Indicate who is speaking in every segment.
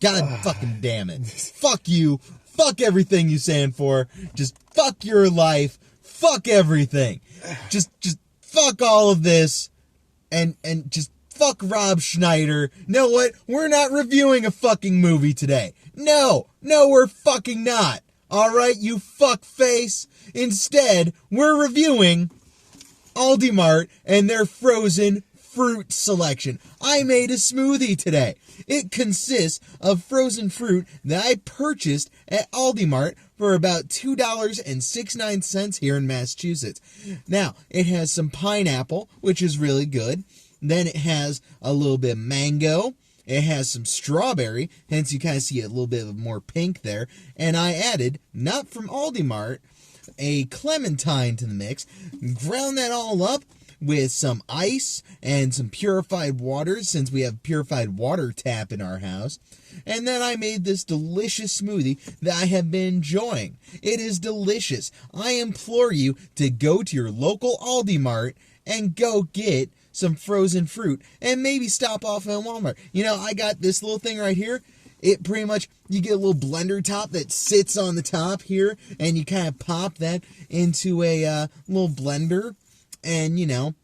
Speaker 1: God fucking damn it. Fuck you. Fuck everything you stand for. Just fuck your life. Fuck everything. Just fuck all of this. And just fuck Rob Schneider. Know what? We're not reviewing a fucking movie today. No, we're fucking not. Alright, you fuck face. Instead, we're reviewing Aldi Mart and their frozen fruit selection. I made a smoothie today. It consists of frozen fruit that I purchased at Aldi Mart for about $2.69 here in Massachusetts. Now, it has some pineapple, which is really good. Then it has a little bit of mango. It has some strawberry, hence you kind of see a little bit of more pink there. And I added, not from Aldi Mart, a clementine to the mix. Ground that all up with some ice and some purified water, since we have purified water tap in our house. And then I made this delicious smoothie that I have been enjoying. It is delicious. I implore you to go to your local Aldi Mart and go get some frozen fruit and maybe stop off at Walmart. You know, I got this little thing right here. It pretty much, you get a little blender top that sits on the top here, and you kind of pop that into a little blender, and, you know,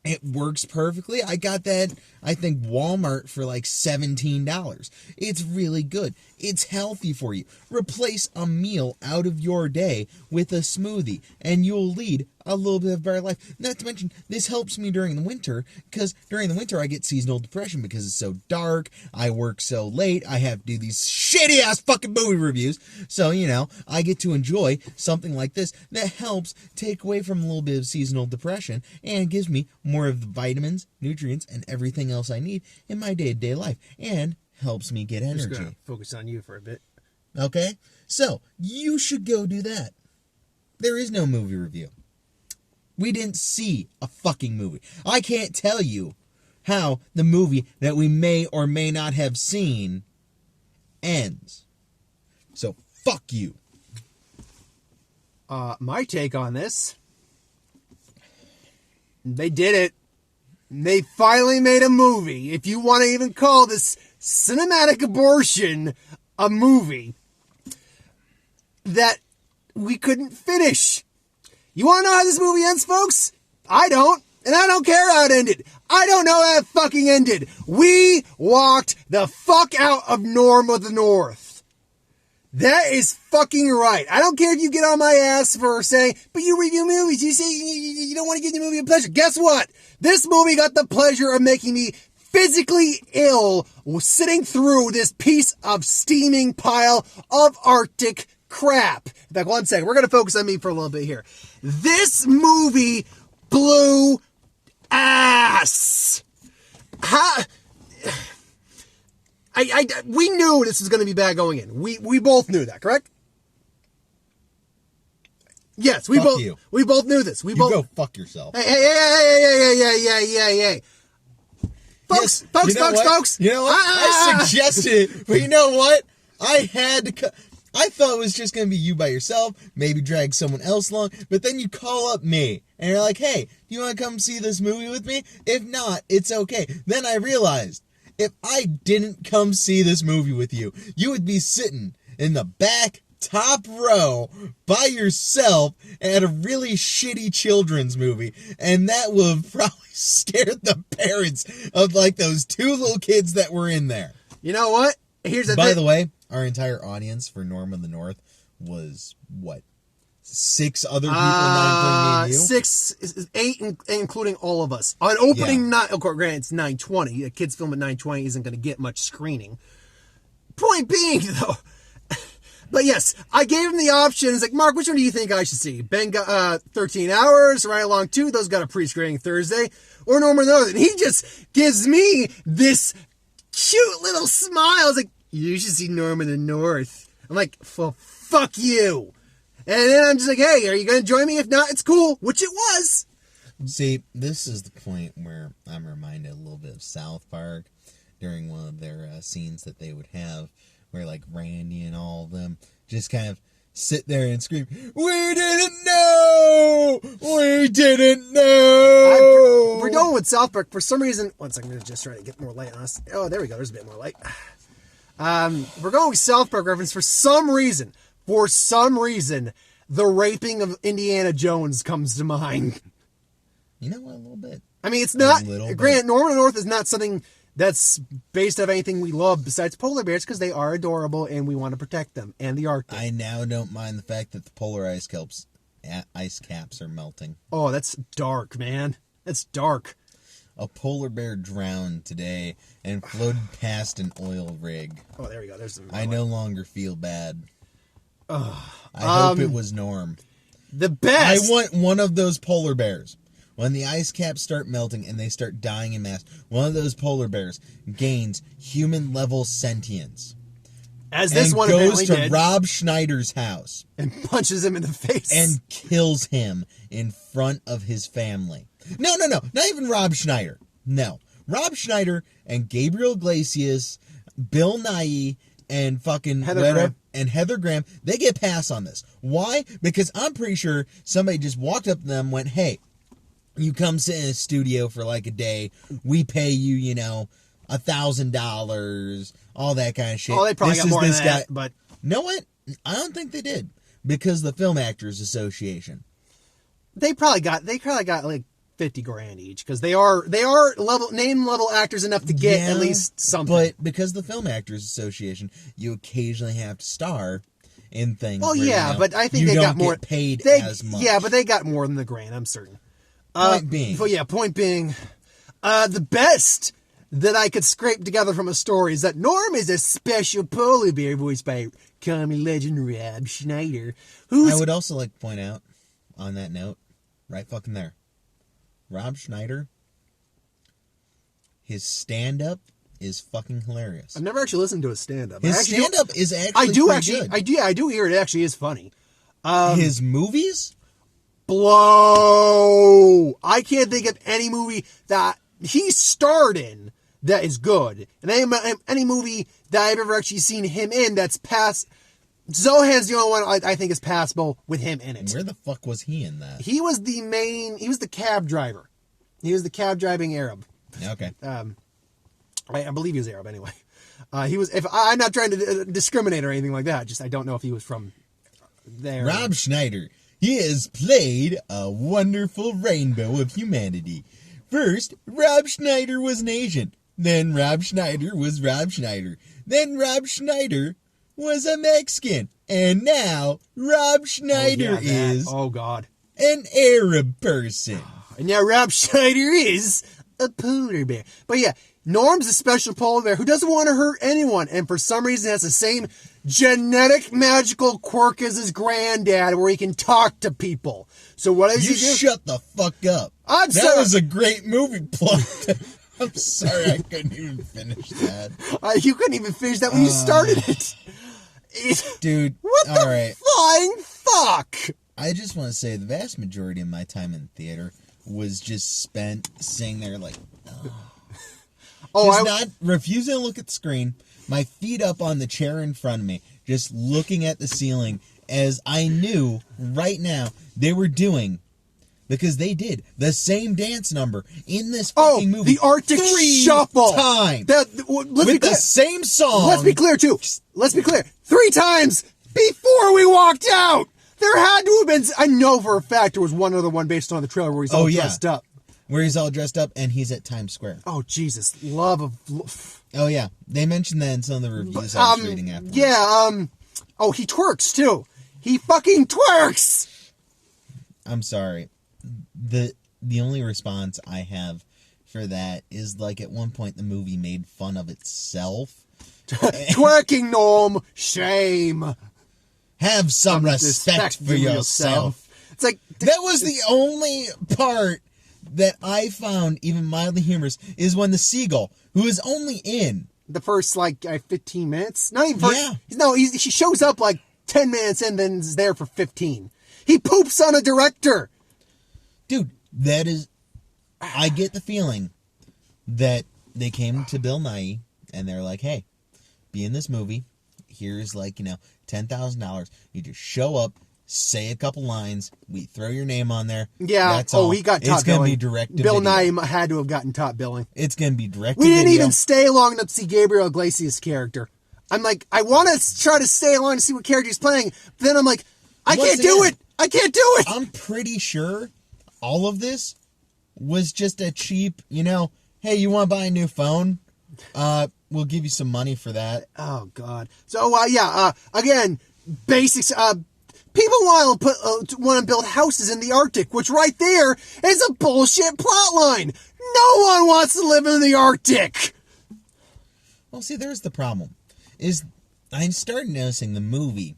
Speaker 1: it works perfectly. I got that, I think, Walmart for like $17. It's really good. It's healthy for you. Replace a meal out of your day with a smoothie, and you'll lead a little bit of a better life. Not to mention, this helps me during the winter, because during the winter I get seasonal depression because it's so dark, I work so late, I have to do these shitty-ass fucking movie reviews, so, you know, I get to enjoy something like this that helps take away from a little bit of seasonal depression and gives me more of the vitamins, nutrients, and everything else I need in my day-to-day life, and helps me get energy.
Speaker 2: Just gonna focus on you for a bit.
Speaker 1: Okay? So, you should go do that. There is no movie review. We didn't see a fucking movie. I can't tell you how the movie that we may or may not have seen ends. So, fuck you.
Speaker 2: My take on this, they did it. They finally made a movie. If you want to even call this cinematic abortion a movie that we couldn't finish. You want to know how this movie ends, folks? I don't. And I don't care how it ended. I don't know how it fucking ended. We walked the fuck out of Norm of the North. That is fucking right. I don't care if you get on my ass for saying, but you review movies. You say you don't want to give the movie a pleasure. Guess what? This movie got the pleasure of making me physically ill sitting through this piece of steaming pile of Arctic crap. In fact, one second. We're going to focus on me for a little bit here. This movie blew ass. We knew this was going to be bad going in. We both knew that, correct? Yes, we both knew this.
Speaker 1: You go fuck yourself.
Speaker 2: Hey. Folks.
Speaker 1: You know what? I suggested, but you know what? I thought it was just going to be you by yourself, maybe drag someone else along, but then you call up me, and you're like, hey, do you want to come see this movie with me? If not, it's okay. Then I realized, if I didn't come see this movie with you, you would be sitting in the back top row by yourself at a really shitty children's movie, and that would have probably scared the parents of, like, those two little kids that were in there.
Speaker 2: You know what?
Speaker 1: By the way, our entire audience for Norm of the North was, what, 6 other people, not including me and you?
Speaker 2: 8, including all of us. On opening night, of course, granted, it's 9:20. A kid's film at 9:20 isn't going to get much screening. Point being, though, but yes, I gave him the option. It's like, Mark, which one do you think I should see? Ben got 13 Hours, Right Along 2, those got a pre-screening Thursday, or Norm of the North. And he just gives me this cute little smile. It's like, you should see Norm of the North. I'm like, well, fuck you. And then I'm just like, hey, are you going to join me? If not, it's cool, which it was.
Speaker 1: See, this is the point where I'm reminded a little bit of South Park during one of their scenes that they would have, where, like, Randy and all of them just kind of sit there and scream, we didn't know! We didn't know!
Speaker 2: We're going with South Park. For some reason, one second, I'm just trying to get more light on us. Oh, there we go. There's a bit more light. We're going with South Park reference for some reason. For some reason, the raping of Indiana Jones comes to mind.
Speaker 1: You know what? A little bit.
Speaker 2: I mean, it's not.
Speaker 1: little
Speaker 2: Granted, Norman North is not something that's based off anything we love besides polar bears because they are adorable and we want to protect them and the Arctic.
Speaker 1: I now don't mind the fact that the polar ice caps are melting.
Speaker 2: Oh, that's dark, man. That's dark.
Speaker 1: A polar bear drowned today and floated past an oil rig.
Speaker 2: Oh, there we go. There's some.
Speaker 1: I no longer feel bad. I hope it was Norm.
Speaker 2: The best.
Speaker 1: I want one of those polar bears. When the ice caps start melting and they start dying in mass, one of those polar bears gains human-level sentience.
Speaker 2: As this
Speaker 1: and
Speaker 2: one
Speaker 1: goes
Speaker 2: apparently
Speaker 1: to
Speaker 2: did.
Speaker 1: Rob Schneider's house
Speaker 2: And punches him in the face.
Speaker 1: and kills him in front of his family. No. Not even Rob Schneider. No. Rob Schneider and Gabriel Iglesias, Bill Nighy, and fucking Heather Graham, they get pass on this. Why? Because I'm pretty sure somebody just walked up to them and went, hey, you come sit in a studio for like a day. We pay you, $1,000, all that kind of shit.
Speaker 2: Oh, they probably got more than that, but...
Speaker 1: Know what? I don't think they did. Because the Film Actors Association.
Speaker 2: They probably got like $50,000 each because they are name level actors enough to get at least something.
Speaker 1: But because the Film Actors Association, you occasionally have to star in things.
Speaker 2: Oh
Speaker 1: where,
Speaker 2: yeah, but I think they got more
Speaker 1: paid as much.
Speaker 2: Yeah, but they got more than the grand. I'm certain.
Speaker 1: Point being,
Speaker 2: the best that I could scrape together from a story is that Norm is a special polar bear voiced by comedy legend Rob Schneider.
Speaker 1: I would also like to point out, on that note, right fucking there, Rob Schneider, his stand-up is fucking hilarious.
Speaker 2: I've never actually listened to his stand-up.
Speaker 1: His stand-up is actually good.
Speaker 2: I do hear it actually is funny.
Speaker 1: His movies?
Speaker 2: Blow! I can't think of any movie that he starred in that is good. And any movie that I've ever actually seen him in that's past... Zohan's the only one I think is passable with him in it.
Speaker 1: Where the fuck was he in that?
Speaker 2: He was the cab driver. He was the cab driving Arab.
Speaker 1: Okay.
Speaker 2: I believe he was Arab anyway. I'm not trying to discriminate or anything like that. Just I don't know if he was from there.
Speaker 1: Rob Schneider. He has played a wonderful rainbow of humanity. First, Rob Schneider was an Asian. Then Rob Schneider was Rob Schneider. Then Rob Schneider was a Mexican. And now Rob Schneider is an Arab person.
Speaker 2: And now Rob Schneider is a polar bear. But yeah, Norm's a special polar bear who doesn't want to hurt anyone. And for some reason has the same genetic magical quirk as his granddad where he can talk to people. So what does he do?
Speaker 1: Shut the fuck up. That was a great movie plot. I'm sorry I couldn't even finish that.
Speaker 2: You couldn't even finish that when you started it.
Speaker 1: Dude,
Speaker 2: what the
Speaker 1: right.
Speaker 2: flying fuck?
Speaker 1: I just want to say the vast majority of my time in theater was just spent sitting there like, not refusing to look at the screen, my feet up on the chair in front of me, just looking at the ceiling as I knew right now they were doing, because they did the same dance number in this fucking movie.
Speaker 2: The Arctic Shuffle.
Speaker 1: Times.
Speaker 2: With
Speaker 1: the same song.
Speaker 2: Let's be clear, too. 3 times before we walked out. There had to have been, I know for a fact there was one other one based on the trailer where he's all dressed up.
Speaker 1: Where he's all dressed up and he's at Times Square.
Speaker 2: Oh, Jesus.
Speaker 1: Oh, yeah. They mentioned that in some of the reviews I was reading afterwards.
Speaker 2: Yeah, he twerks, too. He fucking twerks!
Speaker 1: I'm sorry. The only response I have for that is, like, at one point the movie made fun of itself.
Speaker 2: Twerking, Norm! Shame!
Speaker 1: Have some respect for yourself.
Speaker 2: It's like...
Speaker 1: That was the only part that I found even mildly humorous, is when the seagull, who is only in
Speaker 2: the first, 15 minutes? Not even first...
Speaker 1: Yeah.
Speaker 2: No, he shows up, 10 minutes in, then is there for 15. He poops on a director!
Speaker 1: Dude, that is... I get the feeling that they came to Bill Nighy, and they're like, hey, be in this movie. Here's, $10,000. You just show up, say a couple lines, we throw your name on there.
Speaker 2: Yeah.
Speaker 1: That's all.
Speaker 2: He got top billing.
Speaker 1: It's going to be direct to
Speaker 2: Bill
Speaker 1: video.
Speaker 2: Nighy had to have gotten top billing.
Speaker 1: It's going to be direct
Speaker 2: We
Speaker 1: to
Speaker 2: didn't
Speaker 1: video.
Speaker 2: even stay long enough to see Gabriel Iglesias' character. I'm like, I want to try to stay along to see what character he's playing. But then I'm like, I
Speaker 1: Once
Speaker 2: can't do
Speaker 1: again,
Speaker 2: it. I can't do it.
Speaker 1: I'm pretty sure all of this was just a cheap, hey, you want to buy a new phone? We'll give you some money for that.
Speaker 2: Oh God. So again, basics. People want to build houses in the Arctic, which right there is a bullshit plot line. No one wants to live in the Arctic.
Speaker 1: Well, see, there's the problem. Is I started noticing the movie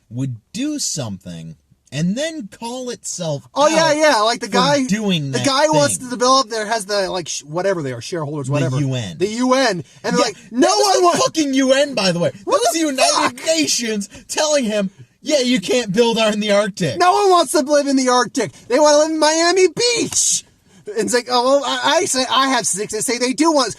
Speaker 1: would do something and then call itself out
Speaker 2: like the guy
Speaker 1: doing that
Speaker 2: the guy who wants
Speaker 1: thing.
Speaker 2: to develop there has the whatever they are, shareholders, whatever.
Speaker 1: The UN.
Speaker 2: The UN. And they're like, no
Speaker 1: that was
Speaker 2: one
Speaker 1: the
Speaker 2: wants
Speaker 1: fucking UN, by the way. That was the United
Speaker 2: fuck?
Speaker 1: Nations telling him, yeah, you can't build in the Arctic.
Speaker 2: No one wants to live in the Arctic. They want to live in Miami Beach. And it's like, oh, well, I say I have six. They say they do want.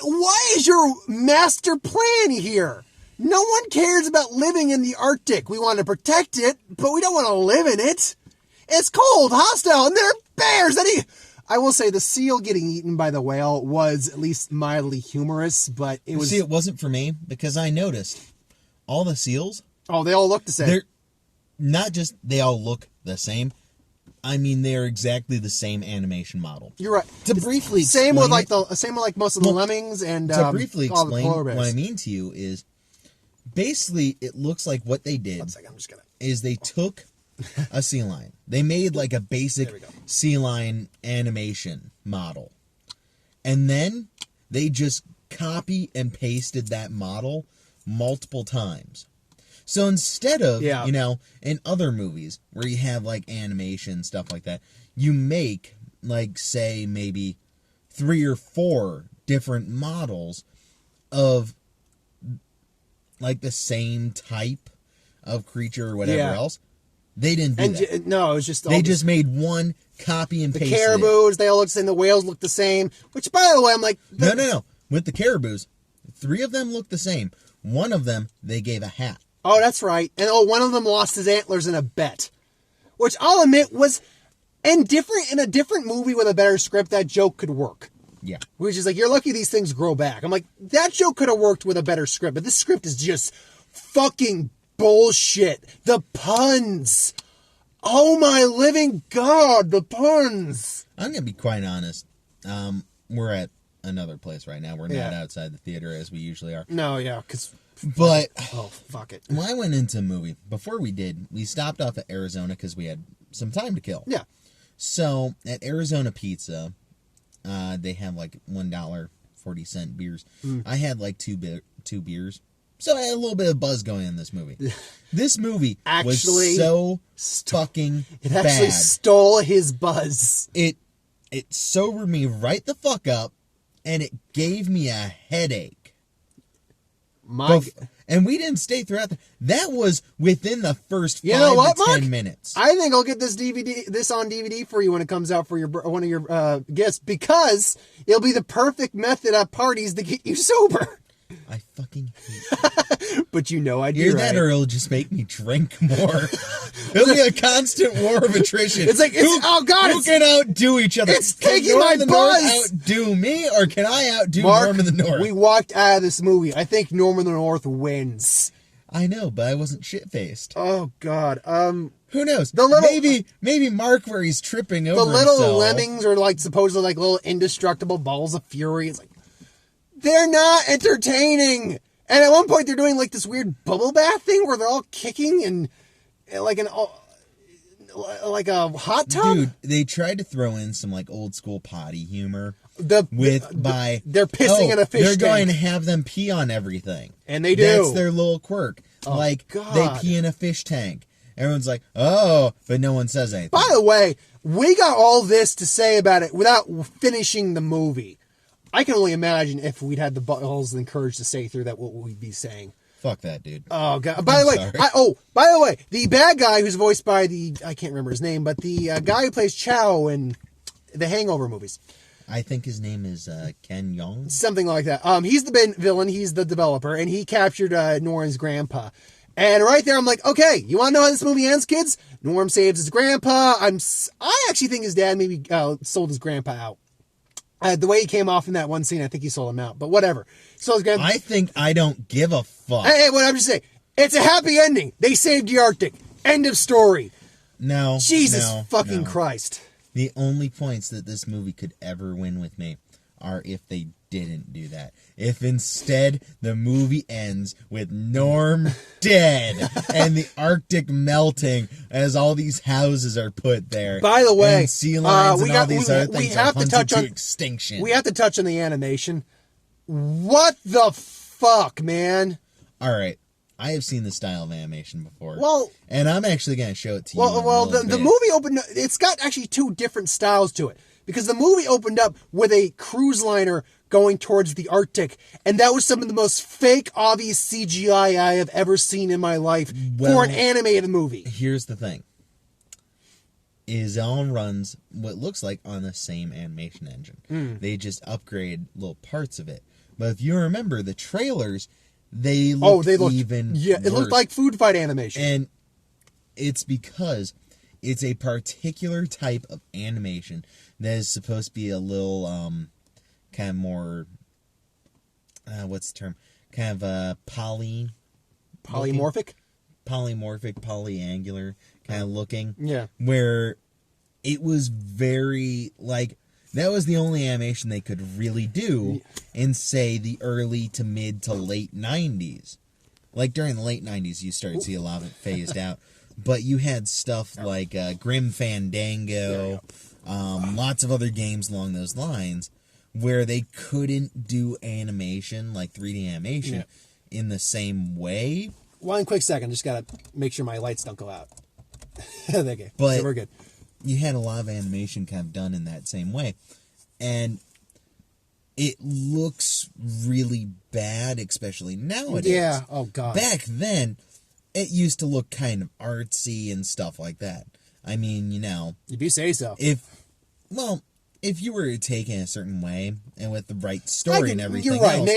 Speaker 2: What is your master plan here? No one cares about living in the Arctic. We want to protect it, but we don't want to live in it. It's cold, hostile, and there are bears that eat. I will say the seal getting eaten by the whale was at least mildly humorous, but it was.
Speaker 1: See, it wasn't for me because I noticed all the seals.
Speaker 2: Oh, they all look the same.
Speaker 1: They're not just they all look the same. I mean, they are exactly the same animation model.
Speaker 2: You're right.
Speaker 1: To briefly
Speaker 2: same with
Speaker 1: explain
Speaker 2: like most of the lemmings and
Speaker 1: to briefly
Speaker 2: all the
Speaker 1: explain
Speaker 2: polar bears.
Speaker 1: what I mean to you is basically it looks like what they did
Speaker 2: 1 second, I'm just gonna.
Speaker 1: is they took a sea lion. They made like a basic
Speaker 2: There we go.
Speaker 1: sea lion animation model. And then they just copy and pasted that model multiple times. So instead of, in other movies where you have like animation, stuff like that, you make like, say, maybe 3 or 4 different models of like the same type of creature or whatever else. They didn't do that.
Speaker 2: No, it was just
Speaker 1: They just made one copy and
Speaker 2: the
Speaker 1: pasted
Speaker 2: caribous. They all look the same. The whales look the same. Which, by the way, I'm like,
Speaker 1: No. With the caribous, 3 of them look the same. One of them, they gave a hat.
Speaker 2: oh, that's right. And one of them lost his antlers in a bet, which I'll admit was in a different movie with a better script. That joke could work.
Speaker 1: Yeah.
Speaker 2: Which is like, you're lucky these things grow back. I'm like, that joke could have worked with a better script, but this script is just fucking bullshit. The puns. Oh my living God, the puns.
Speaker 1: I'm going to be quite honest. We're at another place right now. We're not outside the theater as we usually are.
Speaker 2: No, yeah, because...
Speaker 1: But...
Speaker 2: oh, fuck it.
Speaker 1: When I went into a movie, before we stopped off at Arizona because we had some time to kill.
Speaker 2: Yeah.
Speaker 1: So, at Arizona Pizza, they have like $1.40 beers. I had like two beers. So I had a little bit of buzz going in this movie. This movie
Speaker 2: Actually,
Speaker 1: was so fucking
Speaker 2: It actually
Speaker 1: bad.
Speaker 2: stole his buzz.
Speaker 1: It sobered me right the fuck up, and it gave me a headache. And we didn't stay throughout that was within the first 5 to 10 minutes.
Speaker 2: I think I'll get this on DVD for you when it comes out for one of your gifts, because it'll be the perfect method at parties to get you sober.
Speaker 1: I fucking hate
Speaker 2: But I'd be
Speaker 1: Either
Speaker 2: right.
Speaker 1: that or it'll just make me drink more. It'll be a constant war of attrition.
Speaker 2: It's like,
Speaker 1: who can outdo each other?
Speaker 2: It's
Speaker 1: Can
Speaker 2: taking
Speaker 1: Norm
Speaker 2: my
Speaker 1: the North
Speaker 2: buzz!
Speaker 1: outdo me, or can I outdo
Speaker 2: Mark,
Speaker 1: Norm in the North?
Speaker 2: we walked out of this movie. I think Norm in the North wins.
Speaker 1: I know, but I wasn't shit-faced.
Speaker 2: Oh, God.
Speaker 1: Who knows?
Speaker 2: The little-
Speaker 1: maybe Mark where he's tripping over
Speaker 2: The little
Speaker 1: himself.
Speaker 2: lemmings are like supposedly like little indestructible balls of fury. It's like, they're not entertaining. And at one point they're doing like this weird bubble bath thing where they're all kicking and like a hot tub.
Speaker 1: Dude, they tried to throw in some like old school potty humor.
Speaker 2: They're pissing in a fish
Speaker 1: They're
Speaker 2: tank.
Speaker 1: going to have them pee on everything.
Speaker 2: And they do.
Speaker 1: That's their little quirk.
Speaker 2: Oh,
Speaker 1: like,
Speaker 2: God.
Speaker 1: they pee in a fish tank. Everyone's like, oh, but no one says anything.
Speaker 2: By the way, we got all this to say about it without finishing the movie. I can only imagine if we'd had the balls and courage to say through that what we'd be saying.
Speaker 1: Fuck that, dude.
Speaker 2: Oh, God. By the way, the bad guy who's voiced by I can't remember his name, but the guy who plays Chow in the Hangover movies.
Speaker 1: I think his name is Ken Jeong.
Speaker 2: Something like that. He's the villain, he's the developer, and he captured Norman's grandpa. And right there, I'm like, okay, you want to know how this movie ends, kids? Norm saves his grandpa. I actually think his dad maybe sold his grandpa out. The way he came off in that one scene, I think he sold him out. But whatever. So again,
Speaker 1: I think I don't give a fuck.
Speaker 2: hey, what I'm just saying, it's a happy ending. They saved the Arctic. End of story.
Speaker 1: No.
Speaker 2: Jesus
Speaker 1: no,
Speaker 2: fucking
Speaker 1: no.
Speaker 2: Christ.
Speaker 1: The only points that this movie could ever win with me are if they didn't do that. If instead the movie ends with Norm dead and the Arctic melting as all these houses are put there.
Speaker 2: By the way,
Speaker 1: and sea lions
Speaker 2: we
Speaker 1: and all
Speaker 2: got-
Speaker 1: these
Speaker 2: we-
Speaker 1: other
Speaker 2: we
Speaker 1: things
Speaker 2: have
Speaker 1: are
Speaker 2: to
Speaker 1: hunted
Speaker 2: touch
Speaker 1: to
Speaker 2: on-
Speaker 1: extinction.
Speaker 2: We have to touch on the animation. What the fuck, man?
Speaker 1: All right. I have seen the style of animation before.
Speaker 2: Well-
Speaker 1: and I'm actually going to show it to you. in a
Speaker 2: Well,
Speaker 1: little
Speaker 2: the
Speaker 1: bit.
Speaker 2: movie opened. It's got actually two different styles to it because the movie opened up with a cruise liner going towards the Arctic, and that was some of the most fake, obvious CGI I have ever seen in my life for an animated movie.
Speaker 1: Here's the thing. Is it all runs what looks like on the same animation engine. They just upgrade little parts of it. But if you remember the trailers, they look even
Speaker 2: yeah, it looked
Speaker 1: worse.
Speaker 2: like food fight animation.
Speaker 1: And it's because it's a particular type of animation that is supposed to be a little kind of more what's the term? Kind of
Speaker 2: Polymorphic.
Speaker 1: polyangular kind of looking.
Speaker 2: Yeah.
Speaker 1: Where it was very like that was the only animation they could really do in say the early to mid to late 90s. Like during the late 90s you started to see a lot of it phased out. But you had stuff like Grim Fandango, lots of other games along those lines where they couldn't do animation, like 3D animation, in the same way.
Speaker 2: One quick second, just gotta make sure my lights don't go out. Okay,
Speaker 1: But
Speaker 2: so we're good.
Speaker 1: you had a lot of animation kind of done in that same way. And it looks really bad, especially nowadays.
Speaker 2: Yeah. Oh god.
Speaker 1: Back then, it used to look kind of artsy and stuff like that. I mean, you know,
Speaker 2: If you say so.
Speaker 1: if you were taken a certain way and with the right story and everything
Speaker 2: You're right.
Speaker 1: else,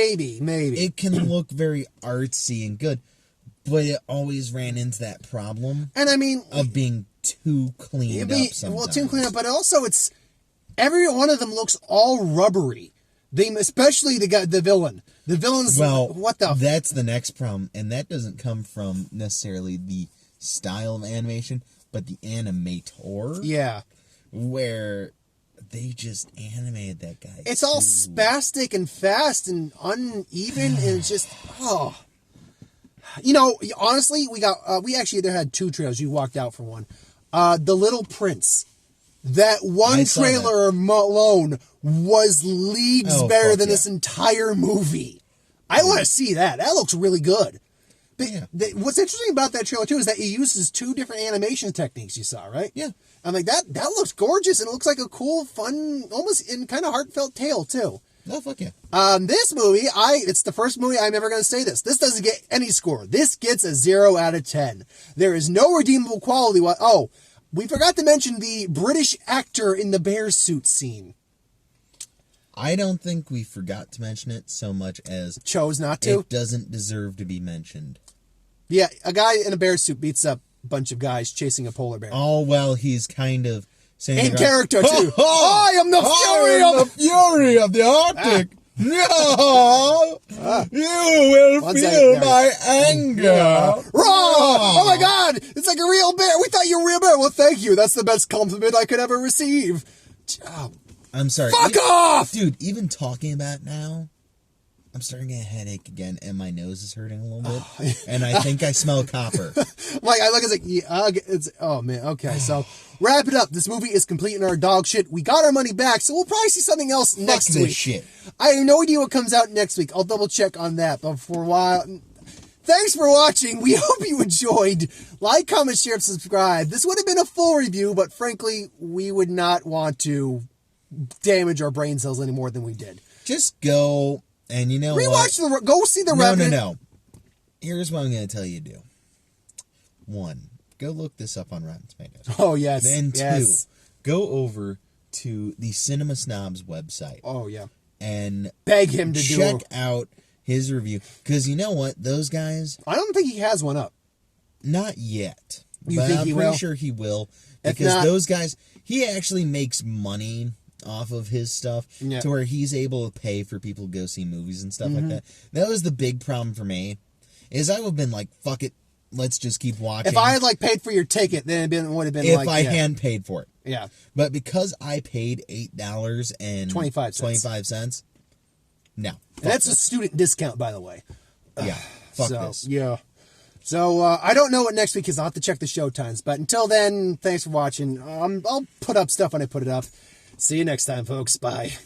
Speaker 2: Maybe.
Speaker 1: it can look very artsy and good, but it always ran into that problem
Speaker 2: And I mean,
Speaker 1: of being too cleaned up sometimes.
Speaker 2: well, too clean up, but also it's every one of them looks all rubbery. Especially the villain. The villain's what the
Speaker 1: that's the next problem, and that doesn't come from necessarily the style of animation, but the animator.
Speaker 2: yeah.
Speaker 1: Where they just animated that guy.
Speaker 2: It's all
Speaker 1: too.
Speaker 2: spastic and fast and uneven, and it's just You know, honestly, we actually there had two trailers. You walked out for one. The Little Prince. That one
Speaker 1: I saw
Speaker 2: trailer alone was leagues better
Speaker 1: fuck
Speaker 2: than
Speaker 1: yeah.
Speaker 2: this entire movie. I want to see that. That looks really good. But what's interesting about that trailer too is that it uses two different animation techniques. You saw, right?
Speaker 1: Yeah.
Speaker 2: I'm like that looks gorgeous and it looks like a cool, fun, almost in kind of heartfelt tale too.
Speaker 1: Oh fuck yeah!
Speaker 2: This movie, it's the first movie I'm ever going to say this. This doesn't get any score. This gets a 0 out of 10. There is no redeemable quality. Oh, we forgot to mention the British actor in the bear suit scene.
Speaker 1: I don't think we forgot to mention it so much as
Speaker 2: Chose not to.
Speaker 1: it doesn't deserve to be mentioned.
Speaker 2: Yeah, a guy in a bear suit beats up a bunch of guys chasing a polar bear.
Speaker 1: All while he's kind of saying
Speaker 2: In character too. I am the fury of
Speaker 1: the Arctic. No, you will
Speaker 2: One
Speaker 1: feel
Speaker 2: second,
Speaker 1: my anger.
Speaker 2: Raw! Oh my god! It's like a real bear! We thought you were a real bear! Well, thank you. That's the best compliment I could ever receive. Oh,
Speaker 1: I'm sorry.
Speaker 2: fuck off!
Speaker 1: Dude, even talking about it now, I'm starting to get a headache again, and my nose is hurting a little bit, and I think I smell copper.
Speaker 2: Like, I look, it's like, yeah, it's, oh man, okay, so, wrap it up. This movie is complete in our dog shit. We got our money back, so we'll probably see something else next
Speaker 1: this
Speaker 2: week.
Speaker 1: shit.
Speaker 2: I have no idea what comes out next week. I'll double check on that, but for a while, thanks for watching. We hope you enjoyed. Like, comment, share, and subscribe. This would have been a full review, but frankly, we would not want to damage our brain cells any more than we did.
Speaker 1: Just go, and you know what?
Speaker 2: Go see the
Speaker 1: No.
Speaker 2: Revenant.
Speaker 1: Here's what I'm going to tell you to do. 1, go look this up on Rotten Tomatoes.
Speaker 2: Oh, yes.
Speaker 1: Then 2,
Speaker 2: yes.
Speaker 1: go over to the Cinema Snobs website
Speaker 2: Oh, yeah.
Speaker 1: and
Speaker 2: Beg him to
Speaker 1: check out his review. Because you know what? Those guys,
Speaker 2: I don't think he has one up.
Speaker 1: not yet.
Speaker 2: You
Speaker 1: but
Speaker 2: think
Speaker 1: I'm
Speaker 2: he
Speaker 1: pretty
Speaker 2: will?
Speaker 1: sure he will.
Speaker 2: If
Speaker 1: Because
Speaker 2: not-
Speaker 1: those guys, he actually makes money off of his stuff
Speaker 2: Yeah.
Speaker 1: to where he's able to pay for people to go see movies and stuff like that. That was the big problem for me. Is I would have been like, fuck it, let's just keep watching.
Speaker 2: If I had like paid for your ticket, then it would have been
Speaker 1: if
Speaker 2: like
Speaker 1: I hadn't paid for it.
Speaker 2: Yeah.
Speaker 1: But because I paid $8 and
Speaker 2: 25 cents.
Speaker 1: 25 cents, no.
Speaker 2: And that's a student discount, by the way.
Speaker 1: Yeah. Fuck
Speaker 2: So,
Speaker 1: this.
Speaker 2: yeah. So, I don't know what next week is. I'll have to check the show times. But until then, thanks for watching. I'll put up stuff when I put it up. See you next time, folks. Bye.